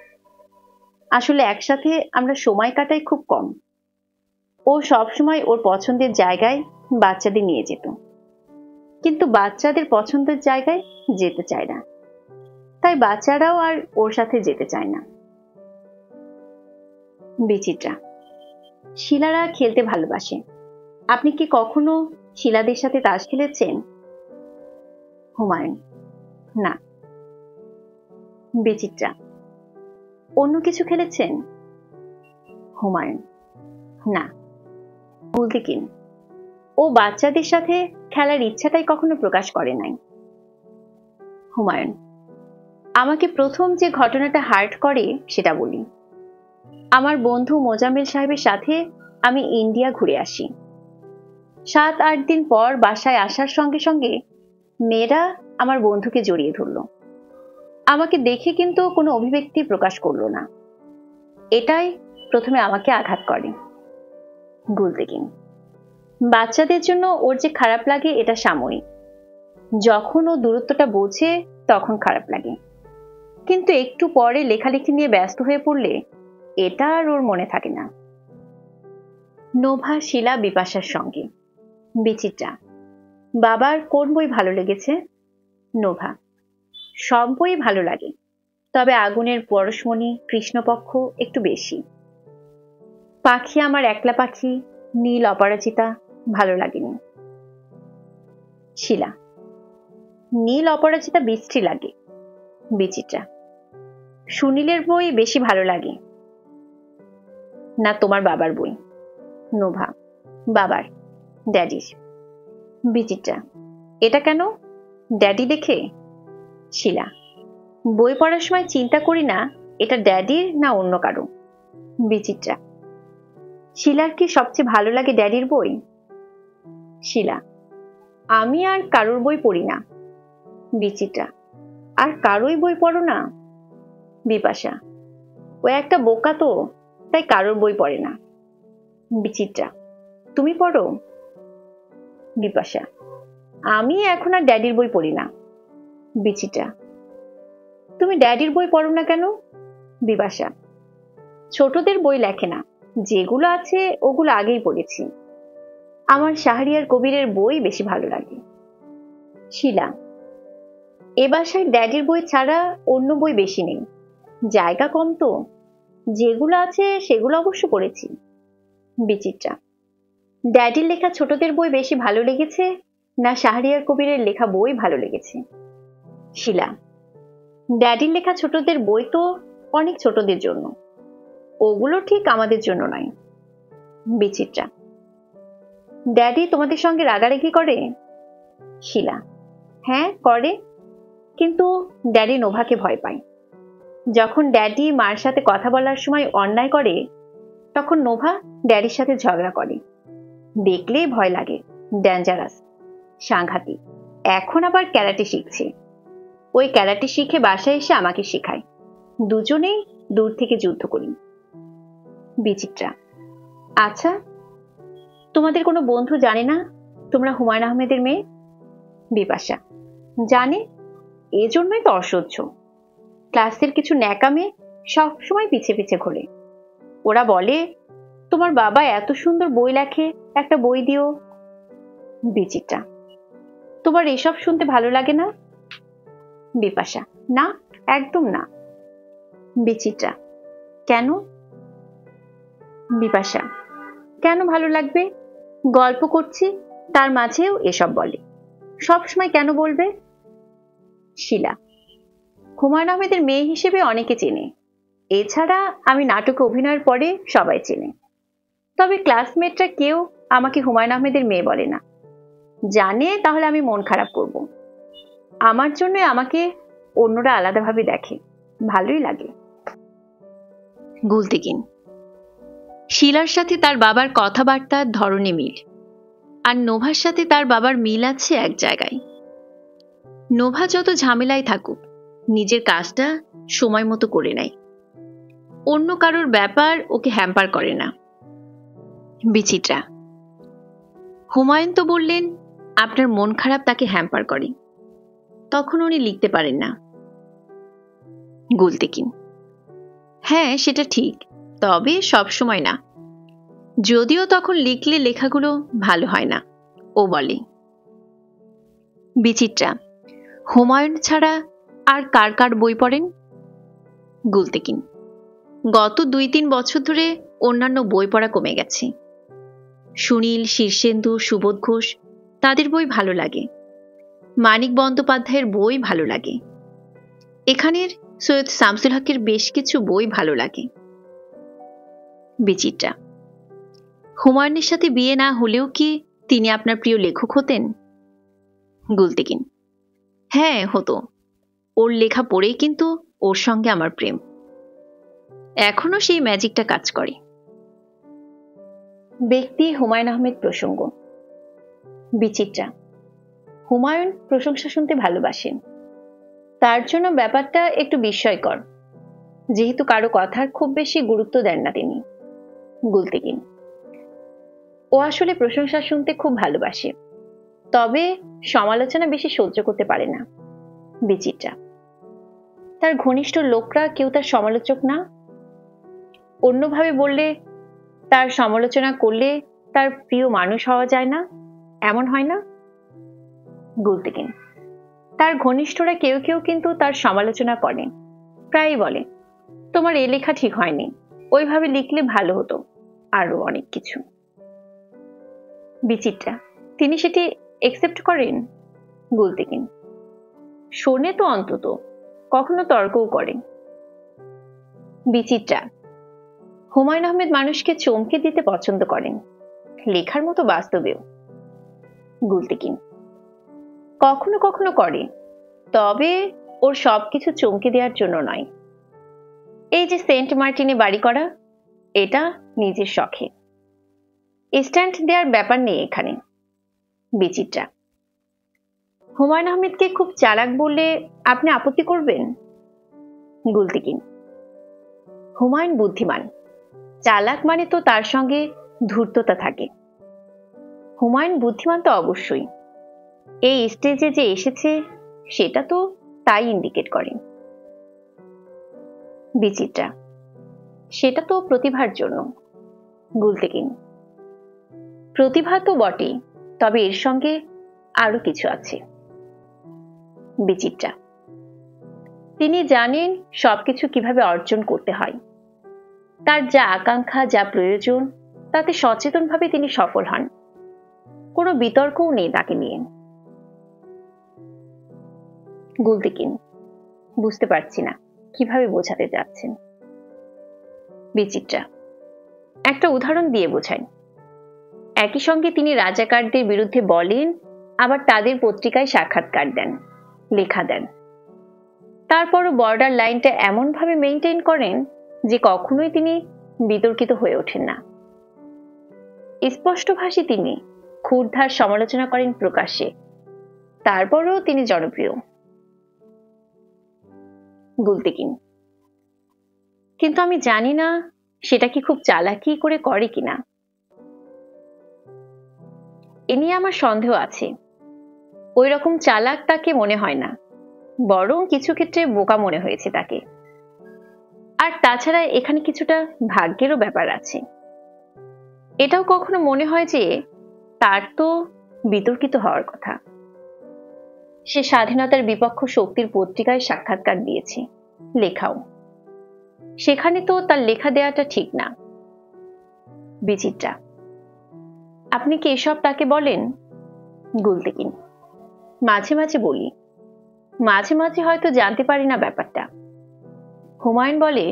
আসলে একসাথে আমরা সময় কাটাই খুব কম। ও সবসময় ওর পছন্দের জায়গায় বাচ্চাদের নিয়ে যেত, কিন্তু বাচ্চাদের পছন্দের জায়গায় যেতে চায় না, তাই বাচ্চারাও আর ওর সাথে যেতে চায় না। বিচিত্রা: শিলারা খেলতে ভালোবাসে। আপনি কি কখনো শিলাদের সাথে তাস খেলেছেন? হুমায়ুন: না। বিচিত্রা: অন্য কিছু খেলেছেন? হুমায়ুন: না। গুলতেকিন: ও বাচ্চাদের সাথে খেলার ইচ্ছাটাই কখনো প্রকাশ করে নাই। হুমায়ুন: আমাকে প্রথম যে ঘটনাটা হার্ট করে সেটা বলি। আমার বন্ধু মোজাম্মেল সাহেবের সাথে আমি ইন্ডিয়া ঘুরে আসি। 7-8 দিন পর বাসায় আসার সঙ্গে সঙ্গে মেয়েরা আমার বন্ধুকে জড়িয়ে ধরল। আমাকে দেখে কিন্তু কোনো অভিব্যক্তি প্রকাশ করলো না। এটাই প্রথমে আমাকে আঘাত করে। গুলতেকিন: বাচ্চাদের জন্য ওর যে খারাপ লাগে এটা সাময়িক। যখন ও দূরত্বটা বোঝে তখন খারাপ লাগে, কিন্তু একটু পরে লেখালেখি নিয়ে ব্যস্ত হয়ে পড়লে এটা আর ওর মনে থাকে না। নোভা শিলা বিপাশার সঙ্গে। বিচিত্রা: বাবার কোন বই ভালো লেগেছে? নোভা: সব বই ভালো লাগে, তবে আগুনের পরশমণি, কৃষ্ণপক্ষ একটু বেশি। পাখি আমার একলা পাখি, নীল অপরাজিতা ভালো লাগেনি। শিলা: নীল অপরাজিতা বিশ্রী লাগে, বিচিত্রা, সুনীলের বই বেশি ভালো লাগে না তোমার বাবার বই? নোভা, বাবার, ড্যাডির। বিচিত্রা, এটা কেন? ড্যাডি দেখে? শিলা, বই পড়ার সময় চিন্তা করি না এটা ড্যাডির না অন্য কারো। বিচিত্রা, শিলার কি সবচেয়ে ভালো লাগে ড্যাডির বই? শিলা, আমি আর কারোর বই পড়ি না। বিচিত্রা, আর কারোই বই পড়ো না? বিপাশা, ও একটা বোকা তো, তাই কারোর বই পড়ে না। বিচিত্রা, তুমি পড়ো? বিপাশা, আমি এখন আর ড্যাডির বই পড়ি না। বিচিত্রা, তুমি ড্যাডির বই পড়ো না কেন? বিপাশা, ছোটদের বই লেখে না, যেগুলো আছে ওগুলো আগেই পড়েছি। আমার শাহরিয়ার কবিরের বই বেশি ভালো লাগে। শিলা, এ বাসায় ড্যাডির বই ছাড়া অন্য বই বেশি নেই, জায়গা কম তো, যেগুলো আছে সেগুলো অবশ্য পড়েছি। বিচিত্রা, ড্যাডির লেখা ছোটদের বই বেশি ভালো লেগেছে না শাহরিয়ার কবিরের লেখা বই ভালো লেগেছে? শিলা, ড্যাডির লেখা ছোটদের বই তো অনেক ছোটদের জন্য, ওগুলো ঠিক আমাদের জন্য নয়। বিচিত্রা, ড্যাডি তোমাদের সঙ্গে রাগারাগি করে? শিলা, হ্যাঁ করে, কিন্তু ড্যাডি নোভাকে ভয় পায়। যখন ড্যাডি মার সাথে কথা বলার সময় অন্যায় করে তখন নোভা ড্যাডির সাথে ঝগড়া করে, দেখলেই ভয় লাগে, ডেঞ্জারাস, সাংঘাতিক। এখন আবার ক্যারাটে শিখছে, ওই ক্যারাটে শিখে বাসায় এসে আমাকে শেখায়, দুজনেই দূর থেকে যুদ্ধ করি। বিচিত্রা, আচ্ছা, তোমাদের কোনো বন্ধু জানে না তোমরা হুমায়ুন আহমেদের মেয়ে? বিপাশা, জানে, এজন্যই তো অসহ্য। ক্লাসের কিছু ন্যাকা মেয়ে সবসময় পিছে পিছে ঘোরে, ওরা বলে তোমার বাবা এত সুন্দর বই লেখে, একটা বই দিও। বিচিত্রা, তোমার এসব শুনতে ভালো লাগে না? বিপাশা, না, একদম না। বিচিত্রা, কেন? বিপাশা, কেন ভালো লাগবে? গল্প করছি তার মাঝেও এসব বলে, সবসময় কেন বলবে? শিলা, হুমায়ুন আহমেদের মেয়ে হিসেবে অনেকে চেনে, এছাড়া আমি নাটকে অভিনয়ের পরে সবাই চেনে, তবে ক্লাসমেটরা কেউ আমাকে হুমায়ুন আহমেদের মেয়ে বলে না। জানে তাহলে আমি মন খারাপ করব, আমার জন্য আমাকে অন্যরা আলাদাভাবে দেখে, ভালোই লাগে। গুলতিকিন, শিলার সাথে তার বাবার কথাবার্তার ধরনে মিল, আর নোভার সাথে তার বাবার মিল আছে এক জায়গায়। নোভা যত ঝামেলায় থাকুক নিজের কাজটা সময় মতো করে নেয়, অন্য কারোর ব্যাপার ওকে হ্যাম্পার করে না। বিচিত্রা, হুমায়ুন তো বললেন আপনার মন খারাপ তাকে হ্যাম্পার করে, তখন উনি লিখতে পারেন না। গুলতিকিন, হ্যাঁ সেটা ঠিক, তবে সব সময় না, যদিও তখন লিখলে লেখাগুলো ভালো হয় না, ও বলে। বিচিত্রা, হুমায়ুন ছাড়া আর কার কার বই পড়েন? গুলতিকিন, গত 2-3 বছর ধরে অন্যান্য বই পড়া কমে গেছে। সুনীল, শীর্ষেন্দু, সুবোধ ঘোষ, তাদের বই ভালো লাগে। মানিক বন্দ্যোপাধ্যায়ের বই ভালো লাগে। এখানের সৈয়দ শামসুল হকের বেশ কিছু বই ভালো লাগে। বিচিত্রা, হুমায়ুনের সাথে বিয়ে না হলেও কি তিনি আপনার প্রিয় লেখক হতেন? গুলতিকিন, হ্যাঁ হতো, ওর লেখা পড়েই কিন্তু ওর সঙ্গে আমার প্রেম, এখনো সেই ম্যাজিকটা কাজ করে। ব্যক্তি হুমায়ুন আহমেদ প্রসঙ্গ। বিচিত্রা, হুমায়ুন প্রশংসা শুনতে ভালোবাসেন, তার জন্য ব্যাপারটা একটু বিস্ময়কর, যেহেতু কারো কথার খুব বেশি গুরুত্ব দেন না তিনি। গুলতিকিন, ও আসলে প্রশংসা শুনতে খুব ভালোবাসে, তবে সমালোচনা বেশি সহ্য করতে পারে না। বিচিত্রা, তার ঘনিষ্ঠ লোকরা কেউ তার সমালোচক না? অন্যভাবে বললে, তার সমালোচনা করলে তার প্রিয় মানুষ হওয়া যায় না, এমন হয় না? গুলতিকিন, তার ঘনিষ্ঠরা কেউ কেউ কিন্তু তার সমালোচনা করেন, প্রায়ই বলে তোমার এ লেখা ঠিক হয়নি, ওইভাবে লিখলে ভালো হতো, আরো অনেক কিছু। বিচিত্রা, তিনি সেটি একসেপ্ট করেন? গুলতিকিন, শোনে তো অন্তত, কখনো তর্কও করে। বিচিত্রা, হুমায়ুন আহমেদ মানুষকে চমকে দিতে পছন্দ করেন, লেখার মতো বাস্তবেও। গুলতেকিন, কখনো কখনো করে, তবে ওর সবকিছু চমকে দেওয়ার জন্য নয়। এই যে সেন্ট মার্টিনে বাড়ি করা, এটা নিজের শখে, স্ট্যান্ড দেওয়ার ব্যাপার নেই এখানে। বিচিত্রা, হুমায়ুন আহমেদকে খুব চালাক বললে আপনি আপত্তি করবেন? গুলতেকিন, হুমায়ুন বুদ্ধিমান, চালাক মানে তো তার সঙ্গে ধূর্ততা থাকে। হুমায়ুন বুদ্ধিমান তো অবশ্যই, এই স্টেজে যে এসেছে সেটা তো তাই ইন্ডিকেট করে। বিচিত্রা, সেটা তো প্রতিভার জন্য। গুলতেকিন, প্রতিভা তো বটেই, তবে এর সঙ্গে আরো কিছু আছে। বিচিত্রা, তিনি জানেন সবকিছু কিভাবে অর্জন করতে হয়। তার যা আকাঙ্ক্ষা, যা প্রয়োজন, তাতে সচেতনভাবে তিনি সফল হন। কোনো বিতর্কও নেই তাকে নিয়ে। গুলতেকিন, বুঝতে পারছি না কিভাবে বোঝাতে যাচ্ছেন। বিচিত্রা, একটা উদাহরণ দিয়ে বোঝান। একই সঙ্গে তিনি রাজাকারদের বিরুদ্ধে বলেন, আবার তাদের পত্রিকায় সাক্ষাৎকার দেন, লেখা দেন। তারপরও বর্ডার লাইনটা এমন ভাবে মেনটেন করেন যে কখনোই তিনি বিতর্কিত হয়ে ওঠেন না। স্পষ্টভাষী তিনি, ক্ষুরধার সমালোচনা করেন প্রকাশ্যে, তারপরও তিনি জনপ্রিয়। গুলতেকিন, কিন্তু আমি জানি না সেটা কি খুব চালাকি করে কিনা। এ নিয়ে আমার সন্দেহ আছে। ওই রকম চালাক তাকে মনে হয় না, বরং কিছু ক্ষেত্রে বোকা মনে হয়েছে তাকে। আর তাছাড়া এখানে কিছুটা ভাগ্যেরও ব্যাপার আছে। এটাও কখনো মনে হয় যে তার তো বিতর্কিত হওয়ার কথা। সে স্বাধীনতার বিপক্ষ শক্তির পত্রিকায় সাক্ষাৎকার দিয়েছে, লেখাও। সেখানে তো তার লেখা দেওয়াটা ঠিক না। বিচিত্রা, আপনি কি এসব তাকে বলেন? গুলতেকিন, মাঝে মাঝে বলি, মাঝে মাঝে হয়তো জানতে পারি না ব্যাপারটা। হুমায়ুন বলে,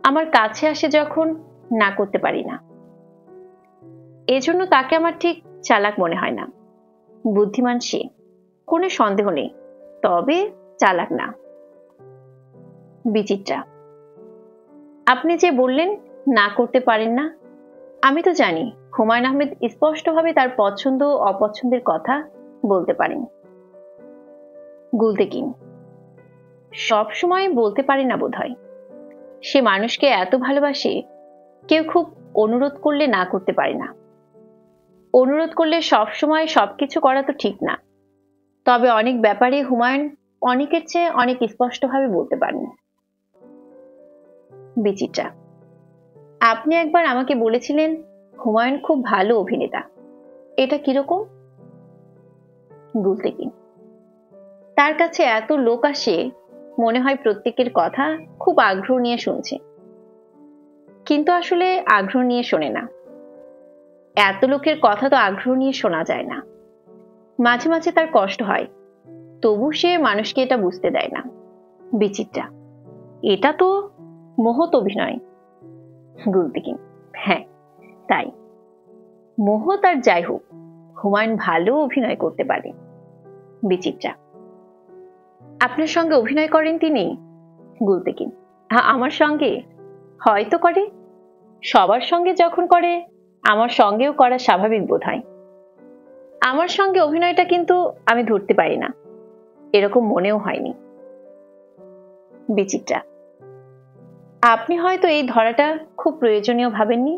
আমার কাছে আসে যখন না করতে পারি না। এজন্য তাকে আমার ঠিক চালাক মনে হয় না। বুদ্ধিমান সে, কোনো সন্দেহ নেই, তবে চালাক না। বিচিত্রা, আপনি যে বললেন না করতে পারেন না, আমি তো জানি হুমায়ুন আহমেদ স্পষ্টভাবে তার পছন্দ ও অপছন্দের কথা বলতে পারেন। গুলতেকিন, সব সময় বলতে পারে না বোধহয়। সে মানুষকে এত ভালোবাসে, কেউ খুব অনুরোধ করলে না করতে পারে না। অনুরোধ করলে সব সময় সবকিছু করা তো ঠিক না, তবে অনেক ব্যাপারে হুমায়ুন অনেকের চেয়ে অনেক স্পষ্টভাবে বলতে পারেন। বিচিত্রা, আপনি একবার আমাকে বলেছিলেন হুমায়ুন খুব ভালো অভিনেতা, এটা কিরকম? গুলতেকিন, তার কাছে এত লোক আসে, মনে হয় প্রত্যেকের কথা খুব আগ্রহ নিয়ে শুনছে, কিন্তু আসলে আগ্রহ নিয়ে শোনে না। এত লোকের কথা তো আগ্রহ নিয়ে শোনা যায় না। মাঝে মাঝে তার কষ্ট হয়, তবু সে মানুষকে এটা বুঝতে দেয় না। বিচিত্রা, এটা তো মহৎ অভিনয়। গুলতেকিন, হ্যাঁ তাই, মহৎ আর যাই হোক, হুমায়ুন ভালো অভিনয় করতে পারে। বিচিত্রা, আপনার সঙ্গে অভিনয় করেন তিনি? গুলতেকিন, আমার সঙ্গে হয়তো করে, সবার সঙ্গে যখন করে আমার সঙ্গেও করা স্বাভাবিক বোধ হয়। আমার সঙ্গে অভিনয়টা কিন্তু আমি ধরতে পারি না, এরকম মনেও হয়নি। বিচিত্রা, আপনি হয়তো এই ধরাটা খুব প্রয়োজনীয় ভাবেননি।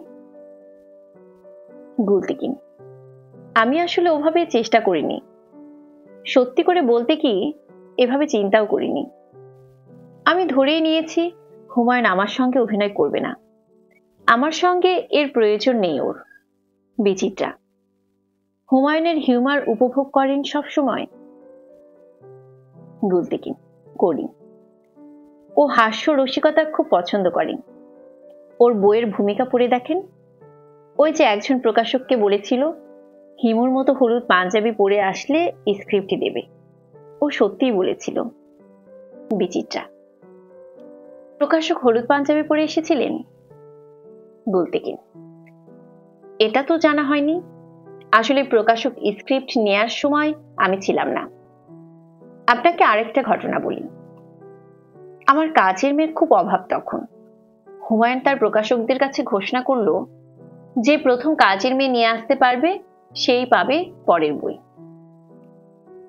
গুলতেকিন, আমি আসলে ওভাবে চেষ্টা করিনি। সত্যি করে বলতে কি, এভাবে চিন্তাও করিনি। আমি ধরেই নিয়েছি হুমায়ুন আমার সঙ্গে অভিনয় করবে না, আমার সঙ্গে এর প্রয়োজন নেই ওর। বিচিত্রা, হুমায়ুনের হিউমার উপভোগ করেন সব সময়? গুলতেকিন, করি। ও হাস্য রসিকতা খুব পছন্দ করেন। ওর বইয়ের ভূমিকা পড়ে দেখেন। ওই যে একজন প্রকাশককে বলেছিল হিমুর মতো হলুদ পাঞ্জাবি পরে আসলে স্ক্রিপ্ট দেবে, ও সত্যিই বলেছিল। বিচিত্রা: প্রকাশক হলুদ পাঞ্জাবি পরে এসেছিলেন? গুলতেকিন: এটা তো জানা হয়নি। আসলে প্রকাশক স্ক্রিপ্ট নেয়ার সময় আমি ছিলাম না। আপনাকে আরেকটা ঘটনা বলি। আমার কাজের মেয়ের খুব অভাব তখন। হুমায়ুন তার প্রকাশকদের কাছে ঘোষণা করলো, যে প্রথম কাজের মেয়ে নিয়ে আসতে পারবে সেই পাবে পরের বই।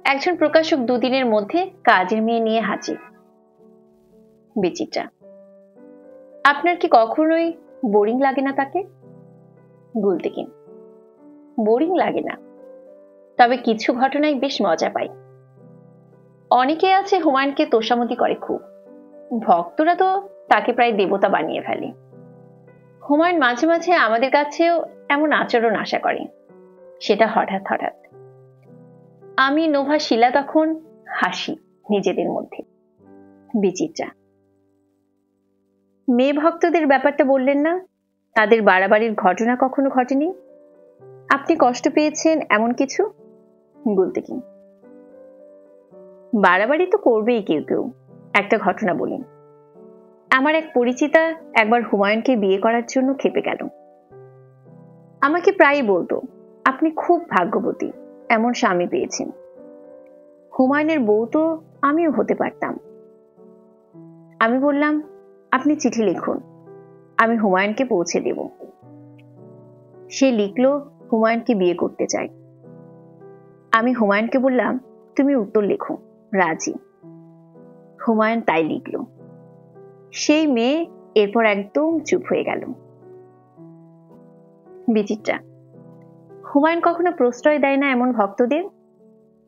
একজন প্রকাশক দুদিনের মধ্যে কাজের মেয়ে নিয়ে হাজির। বিচিত্রা: আপনার কি কখনোই বোরিং লাগে না তাকে? গুলতেকিন: বোরিং লাগে না, তবে কিছু ঘটনায় বেশ মজা পাই। অনেকে আছে হুমায়ুনকে তোষামতি করে খুব। ভক্তরা তো তাকে প্রায় দেবতা বানিয়ে ফেলে। হুমায়ুন মাঝে মাঝে আমাদের কাছেও এমন আচরণ আশা করে, সেটা হঠাৎ হঠাৎ। আমি, নোভা, শিলা তখন হাসি নিজেদের মধ্যে। বিচিত্রা: মেয়ে ভক্তদের ব্যাপারটা বললেন না? তাদের বাড়াবাড়ির ঘটনা কখনো ঘটেনি? আপনি কষ্ট পেয়েছেন এমন কিছু? গুলতেকিন: বাড়াবাড়ি তো করবেই কেউ কেউ। একটা ঘটনা বলি। আমার এক পরিচিতা একবার হুমায়ুনকে বিয়ে করার জন্য খেপে গেল। আমাকে প্রায়ই বলতো, আপনি খুব ভাগ্যবতী, এমন স্বামী পেয়েছেন। হুমায়ুনের বউ তো আমিও হতে পারতাম। আমি বললাম, আপনি চিঠি লিখুন, আমি হুমায়ুনকে পৌঁছে দেব। সে লিখল হুমায়ুনকে বিয়ে করতে চাই। আমি হুমায়ুনকে বললাম, তুমি উত্তর লেখো, রাজি। হুমায়ুন তাই লিখল। সেই মেয়ে এরপর একদম চুপ হয়ে গেল। বিচিত্রা: হুমায়ুন কখনো প্রশ্রয় দেয় না এমন ভক্তদের?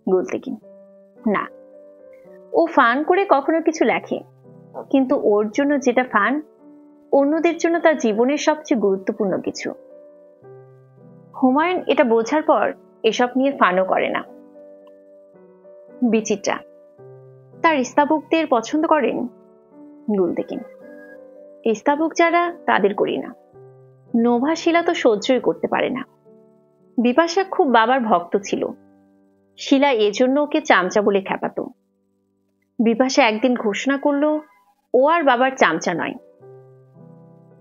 গুলতেকিন: না, ও ফান করে কখনো কিছু লেখে, কিন্তু ওর জন্য যেটা ফান, অন্যদের জন্য তার জীবনের সবচেয়ে গুরুত্বপূর্ণ কিছু। হুমায়ুন এটা বোঝার পর এসব নিয়ে ফানও করে না। বিচিত্রা: তার স্তাবকদের পছন্দ করেন? গুলতেকিন: স্তাবক যারা তাদের করি না। নোভা, শিলা তো সহ্যই করতে পারে না। বিপাশা খুব বাবার ভক্ত ছিল। শিলা এজন্য ওকে চামচা বলে খেপাত। বিপাশা একদিন ঘোষণা করলো ও আর বাবার চামচা নয়।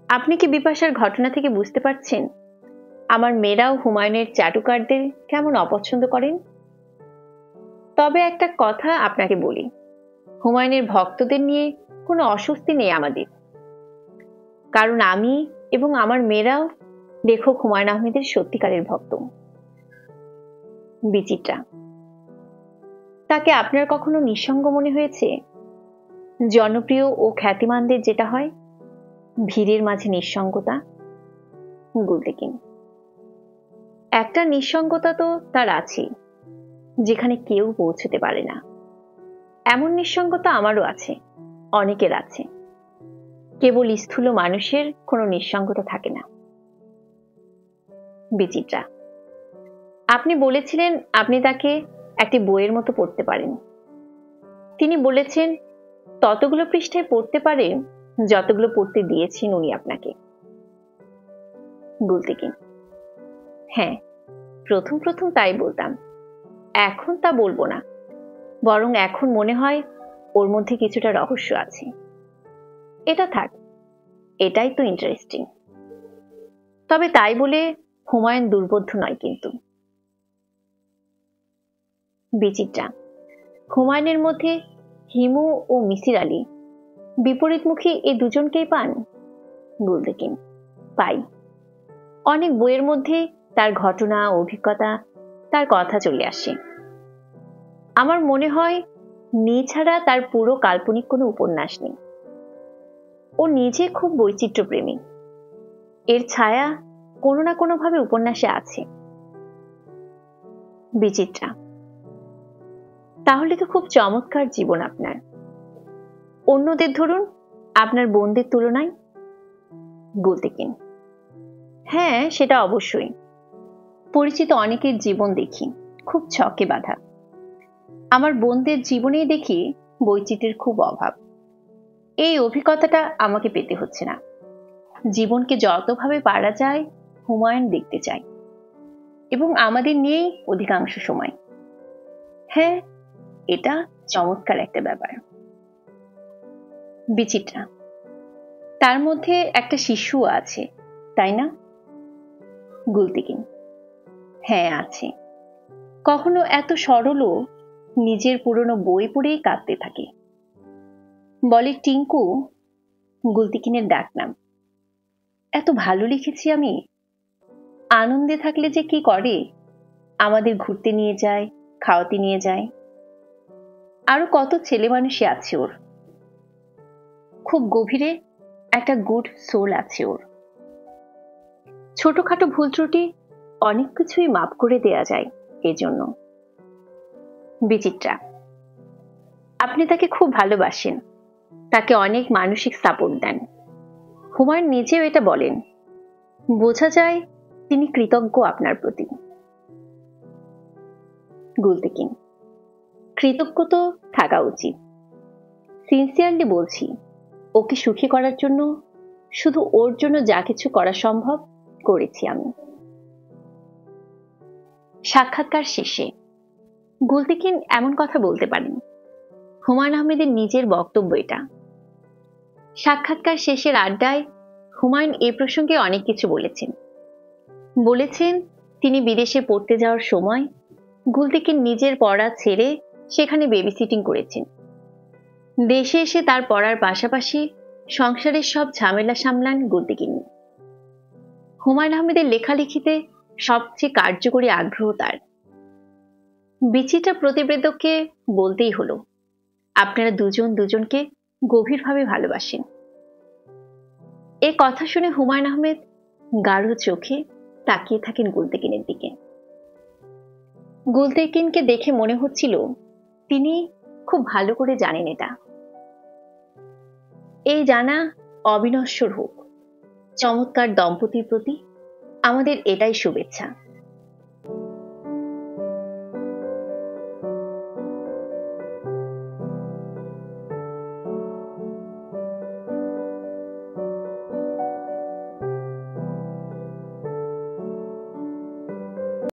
আপনি কি বিপাশার ঘটনা থেকে বুঝতে পারছেন আমার মেয়েরাও হুমায়ুনের চাটুকারদের কেমন অপছন্দ করেন? তবে একটা কথা আপনাকে বলি, হুমায়ুনের ভক্তদের নিয়ে কোনো অস্বস্তি নেই আমাদের, কারণ আমি এবং আমার মেয়েরাও লেখক হুমায়ুন আহমেদের সত্যিকারের ভক্ত। বিচিত্রা: তাকে আপনার কখনো নিঃসঙ্গ মনে হয়েছে? জনপ্রিয় ও খ্যাতিমানদের যেটা হয়, ভিড়ের মাঝে নিঃসঙ্গতা। গুলতেকিন: একটা নিঃসঙ্গতা তো তার আছে, যেখানে কেউ পৌঁছতে পারে না। এমন নিঃসঙ্গতা আমারও আছে, অনেকের আছে। কেবল স্থূল মানুষের কোনো নিঃসঙ্গতা থাকে না। বিচিত্রা: আপনি বলেছিলেন আপনি তাকে একটি বইয়ের মতো পড়তে পারেন। তিনি বলেছেন ততগুলো পৃষ্ঠায় পড়তে পারেন যতগুলো পড়তে দিয়েছেন উনি আপনাকে। গুলতেকিন: হ্যাঁ, প্রথম প্রথম তাই বলতাম, এখন তা বলবো না। বরং এখন মনে হয় ওর মধ্যে কিছুটা রহস্য আছে। এটা থাক, এটাই তো ইন্টারেস্টিং। তবে তাই বলে হুমায়ুন দুর্বোধ্য নয় কিন্তু। বিচিত্রা: হুমায়ুনের মধ্যে হিমু ও মিসির আলী বিপরীতমুখী এই দুজনকেই পান? গুলতেকিন: পাই। অনেক বইয়ের মধ্যে তার ঘটনা, অভিজ্ঞতা, তার কথা চলে আসে। আমার মনে হয় নি ছাড়া তার পুরো কাল্পনিক কোনো উপন্যাস নেই। ও নিজে খুব বৈচিত্র্যপ্রেমী। এর ছায়া কোনো না কোনোভাবে উপন্যাসে আছে। বিচিত্রা: তাহলে তো খুব চমৎকার জীবন আপনার। অন্যদের ধরুন, আপনার বোনদের তুলনায়। গুলতেকিন: হ্যাঁ, সেটা অবশ্যই। পরিচিত অনেকের জীবন দেখি খুব ছকে বাঁধা। আমার বোনদের জীবনেই দেখি বৈচিত্র্যের খুব অভাব। এই অভিজ্ঞতাটা আমাকে পেতে হচ্ছে না। জীবনকে যতভাবে পারা যায় হুমায়ুন দেখতে চাই, এবং আমাদের নিয়েই অধিকাংশ সময়। হ্যাঁ, এটা চমৎকার একটা ব্যাপার। বিচিত্রা, তার মধ্যে একটা শিশুও আছে, তাই না? গুলতিকিন, হ্যাঁ আছে। কখনো এত সরলও নিজের পুরনো বই পড়েই কাঁদতে থাকে। বলে টিঙ্কু, গুলতিকিনের ডাক নাম। এত ভালো লিখেছি আমি। আনন্দে থাকলে যে কি করে, আমাদের ঘুরতে নিয়ে যায়, খাওয়াতে নিয়ে যায়। আরো কত ছেলে মানুষই আছে ওর। খুব গভীরে একটা গুড সোল আছে ওর। ছোটখাটো ভুল ত্রুটি অনেক কিছুই মাপ করে দেয়া যায় এজন্য। বিচিত্রা, আপনি তাকে খুব ভালোবাসেন, তাকে অনেক মানসিক সাপোর্ট দেন। হুমায়ুন নিজেও এটা বলেন। বোঝা যায় তিনি কৃতজ্ঞ আপনার প্রতি। গুলতিকিন, কৃতজ্ঞ তো থাকা উচিত। সিনসিয়ারলি বলছি, ওকে সুখী করার জন্য, শুধু ওর জন্য যা কিছু করা সম্ভব করেছি আমি। সাক্ষাৎকার শেষে গুলতিকিন এমন কথা বলতে পারেন। হুমায়ুন আহমেদের নিজের বক্তব্য এটা। সাক্ষাৎকার শেষের আড্ডায় হুমায়ুন এ প্রসঙ্গে অনেক কিছু বলেছেন। বলেছেন তিনি বিদেশে পড়তে যাওয়ার সময় গুলতিকিন নিজের পড়া ছেড়ে সেখানে বেবি সিটিং করেছেন। দেশে এসে তার পড়ার পাশাপাশি সংসারের সব ঝামেলা সামলান গুলতিকিন। হুমায়ুন আহমেদের লেখালেখিতে সবচেয়ে কার্যকরী আগ্রহ তার। বিচিত্রা প্রতিবেদককে বলতেই হলো, আপনারা দুজন দুজনকে গভীরভাবে ভালোবাসেন। এ কথা শুনে হুমায়ুন আহমেদ গাঢ় চোখে তাকিয়ে থাকেন গুলতিকিনের দিকে। গুলতিকিনকে দেখে মনে হচ্ছিল তিনি খুব ভালো করে জানেন এটা। এই জানা অবিনশ্বর হোক। চমৎকার দম্পতির প্রতি আমাদের এটাই শুভেচ্ছা।